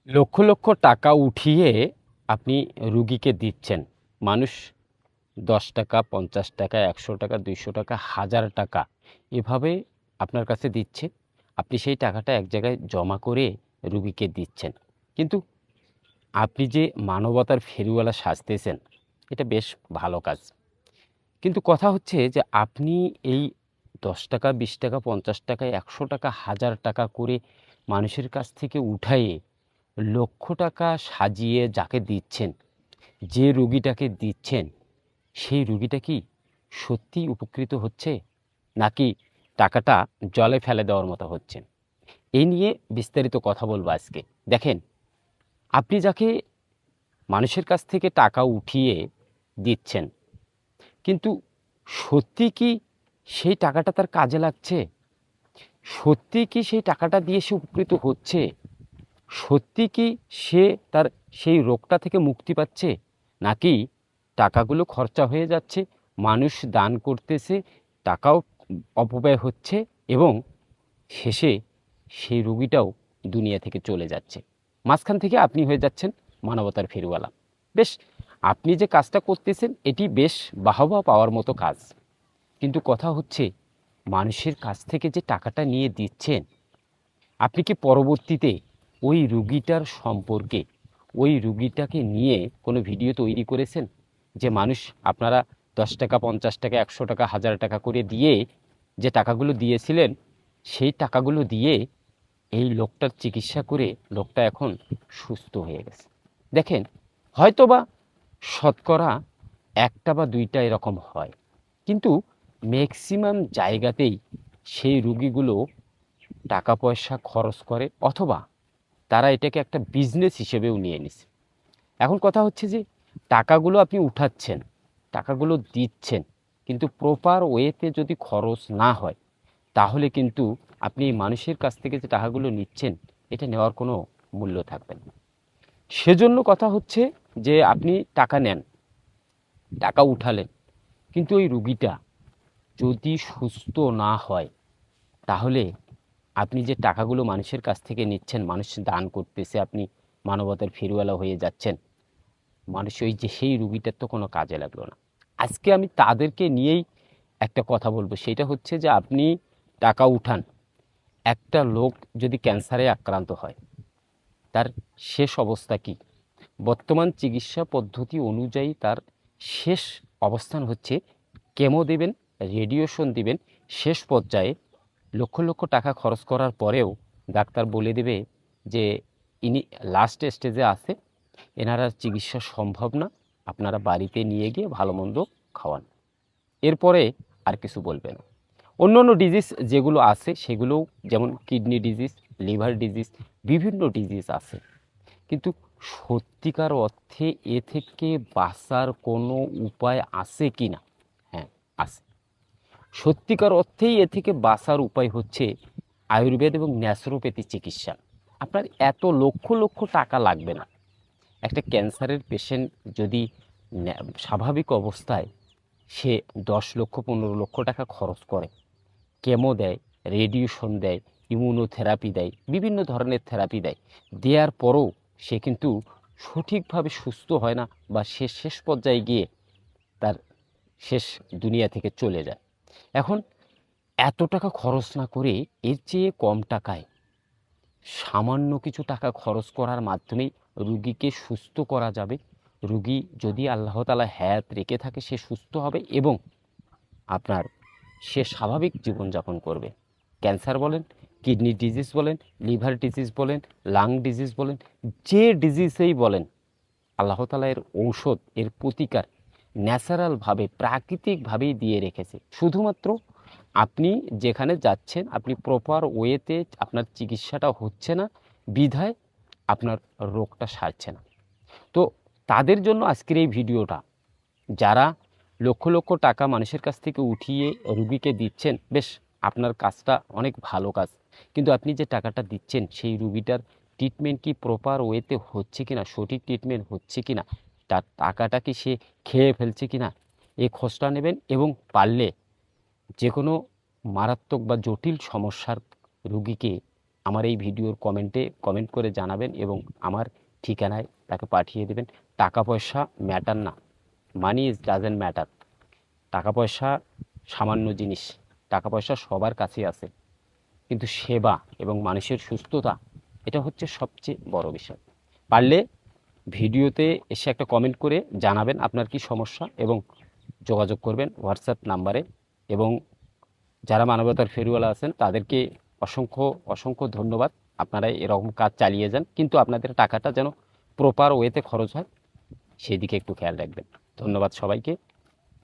লক্ষ লক্ষ টাকা উঠিয়ে আপনি রুগীকে দিচ্ছেন। মানুষ ১০ টাকা, ৫০ টাকা, ১০০ টাকা, ২০০ টাকা, ১০০০ টাকা এভাবে আপনার কাছে দিচ্ছে। আপনি সেই টাকাটা এক জায়গায় জমা করে রুগীকে দিচ্ছেন। কিন্তু আপনি যে মানবতার ফেরিওয়ালা সাজতেছেন, এটা বেশ ভালো কাজ। কিন্তু কথা হচ্ছে যে আপনি এই ১০ টাকা, ২০ টাকা, ৫০ টাকা, ১০০ টাকা, ১০০০ টাকা করে মানুষের কাছ থেকে উঠায়ে লক্ষ টাকা সাজিয়ে যাকে দিচ্ছেন, যে রোগীটাকে দিচ্ছেন, সেই রোগীটা কি সত্যিই উপকৃত হচ্ছে? নাকি টাকাটা জলে ফেলে দেওয়ার মতো হচ্ছে? এই নিয়ে বিস্তারিত কথা বলবো আজকে। দেখেন, আপনি যাকে মানুষের কাছ থেকে টাকা উঠিয়ে দিচ্ছেন, কিন্তু সত্যি কি সেই টাকাটা তার কাজে লাগছে? সত্যি কি সেই টাকাটা দিয়ে সে উপকৃত হচ্ছে? সত্যি কি সে তার সেই রোগটা থেকে মুক্তি পাচ্ছে? নাকি টাকাগুলো খরচা হয়ে যাচ্ছে, মানুষ দান করতেছে, টাকাও অপব্যয় হচ্ছে এবং শেষে সেই রোগীটাও দুনিয়া থেকে চলে যাচ্ছে। মাঝখান থেকে আপনি হয়ে যাচ্ছেন মানবতার ফেরিওয়ালা। বেশ, আপনি যে কাজটা করতেছেন এটি বেশ বাহবা পাওয়ার মতো কাজ। কিন্তু কথা হচ্ছে, মানুষের কাছ থেকে যে টাকাটা নিয়ে দিচ্ছেন, আপনি কি পরবর্তীতে ওই রুগীটার সম্পর্কে, ওই রুগীটাকে নিয়ে কোনো ভিডিও তৈরি করেছেন? যে মানুষ আপনারা ১০ টাকা, ৫০ টাকা, ১০০ টাকা, ১০০০ টাকা করে দিয়ে যে টাকাগুলো দিয়েছিলেন, সেই টাকাগুলো দিয়ে এই লোকটার চিকিৎসা করে লোকটা এখন সুস্থ হয়ে গেছে। দেখেন, হয়তোবা শতকরা ১টা বা ২টা এরকম হয়। কিন্তু ম্যাক্সিমাম জায়গাতেই সেই রুগীগুলো টাকা পয়সা খরচ করে, অথবা তারা এটাকে একটা বিজনেস হিসেবেও নিয়ে নিছে। এখন কথা হচ্ছে যে টাকাগুলো আপনি উঠাচ্ছেন, টাকাগুলো দিচ্ছেন, কিন্তু প্রপার ওয়েতে যদি খরচ না হয়, তাহলে কিন্তু আপনি এই মানুষের কাছ থেকে যে টাকাগুলো নিচ্ছেন, এটা নেওয়ার কোনো মূল্য থাকবে না। সেজন্য কথা হচ্ছে যে আপনি টাকা নেন, টাকা উঠালেন, কিন্তু ওই রুগীটা যদি সুস্থ না হয়, তাহলে আপনি যে টাকাগুলো মানুষের কাছ থেকে নিচ্ছেন, মানুষ দান করতেছে, আপনি মানবতার ফেরিওয়ালা হয়ে যাচ্ছেন, মানুষ ওই যে সেই রুগীটার তো কোনো কাজে লাগলো না। আজকে আমি তাদেরকে নিয়েই একটা কথা বলবো, সেটা হচ্ছে যে আপনি টাকা উঠান, একটা লোক যদি ক্যান্সারে আক্রান্ত হয়, তার শেষ অবস্থা কি? বর্তমান চিকিৎসা পদ্ধতি অনুযায়ী তার শেষ অবস্থান হচ্ছে কেমো দেবেন, রেডিয়েশন দিবেন। শেষ পর্যায়ে লক্ষ লক্ষ টাকা খরচ করার পরেও ডাক্তার বলে দেবে যে ইনি লাস্ট স্টেজে আছে, এনার আর চিকিৎসা সম্ভব না, আপনারা বাড়িতে নিয়ে গিয়ে ভালো মন্দ খাওয়ান। এরপরে আর কিছু বলবে না। অন্য অন্য ডিজিজ যেগুলো আছে সেগুলোও, যেমন কিডনি ডিজিজ, লিভার ডিজিজ, বিভিন্ন ডিজিজ আছে। কিন্তু সত্যিকার অর্থে এ থেকে বাঁচার কোনো উপায় আছে কি না? হ্যাঁ, আছে। সত্যিকার অর্থেই এ থেকে বাঁচার উপায় হচ্ছে আয়ুর্বেদ এবং ন্যাচুরোপ্যাথি চিকিৎসা। আপনার এত লক্ষ লক্ষ টাকা লাগবে না। একটা ক্যান্সারের পেশেন্ট যদি স্বাভাবিক অবস্থায় সে ১০ লক্ষ, ১৫ লক্ষ টাকা খরচ করে, কেমো দেয়, রেডিয়েশন দেয়, ইমিউনোথেরাপি দেয়, বিভিন্ন ধরনের থেরাপি দেয়, দেওয়ার পরও সে কিন্তু সঠিকভাবে সুস্থ হয় না, বা সে শেষ পর্যায়ে গিয়ে তার শেষ দুনিয়া থেকে চলে যায়। এখন এত টাকা খরচ না করে এর চেয়ে কম টাকায় সামান্য কিছু টাকা খরচ করার মাধ্যমেই রুগীকে সুস্থ করা যাবে। রুগী যদি আল্লাহ তাআলা হায়াত রেখে থাকে, সে সুস্থ হবে এবং আপনার সে স্বাভাবিক জীবনযাপন করবে। ক্যান্সার বলেন, কিডনি ডিজিজ বলেন, লিভার ডিজিজ বলেন, লাং ডিজিজ বলেন, যে ডিজিজেই বলেন, আল্লাহ তাআলা এর ঔষধ, এর প্রতিকার ন্যাচারালভাবে, প্রাকৃতিকভাবেই দিয়ে রেখেছে। শুধুমাত্র আপনি যেখানে যাচ্ছেন, আপনি প্রপার ওয়েতে আপনার চিকিৎসাটা হচ্ছে না, বিধায় আপনার রোগটা সারছে না। তো তাদের জন্য আজকের এই ভিডিওটা। যারা লক্ষ লক্ষ টাকা মানুষের কাছ থেকে উঠিয়ে রুগীকে দিচ্ছেন, বেশ, আপনার কাজটা অনেক ভালো কাজ। কিন্তু আপনি যে টাকাটা দিচ্ছেন, সেই রুগীটার ট্রিটমেন্ট কি প্রপার ওয়েতে হচ্ছে কিনা, সঠিক ট্রিটমেন্ট হচ্ছে কিনা, তার টাকাটা কি সে খেয়ে ফেলছে কিনা, এই খোঁজটা নেবেন। এবং পারলে যে কোনো মারাত্মক বা জটিল সমস্যার রুগীকে আমার এই ভিডিওর কমেন্টে কমেন্ট করে জানাবেন এবং আমার ঠিকানায় তাকে পাঠিয়ে দেবেন। টাকা পয়সা ম্যাটার না, মানি ইজ ডাজেন্ট ম্যাটার। টাকা পয়সা সামান্য জিনিস, টাকা পয়সা সবার কাছেই আছে, কিন্তু সেবা এবং মানুষের সুস্থতা এটা হচ্ছে সবচেয়ে বড় বিষয়। পারলে ভিডিওতে এসে একটা কমেন্ট করে জানাবেন আপনার কি সমস্যা এবং যোগাযোগ করবেন হোয়াটসঅ্যাপ নাম্বারে। এবং যারা মানবতার ফেরিওয়ালা আছেন তাদেরকে অসংখ্য অসংখ্য ধন্যবাদ। আপনারা এরকম কাজ চালিয়ে যান, কিন্তু আপনাদের টাকাটা যেন প্রপার ওয়েতে খরচ হয়, সেদিকে একটু খেয়াল রাখবেন। ধন্যবাদ সবাইকে।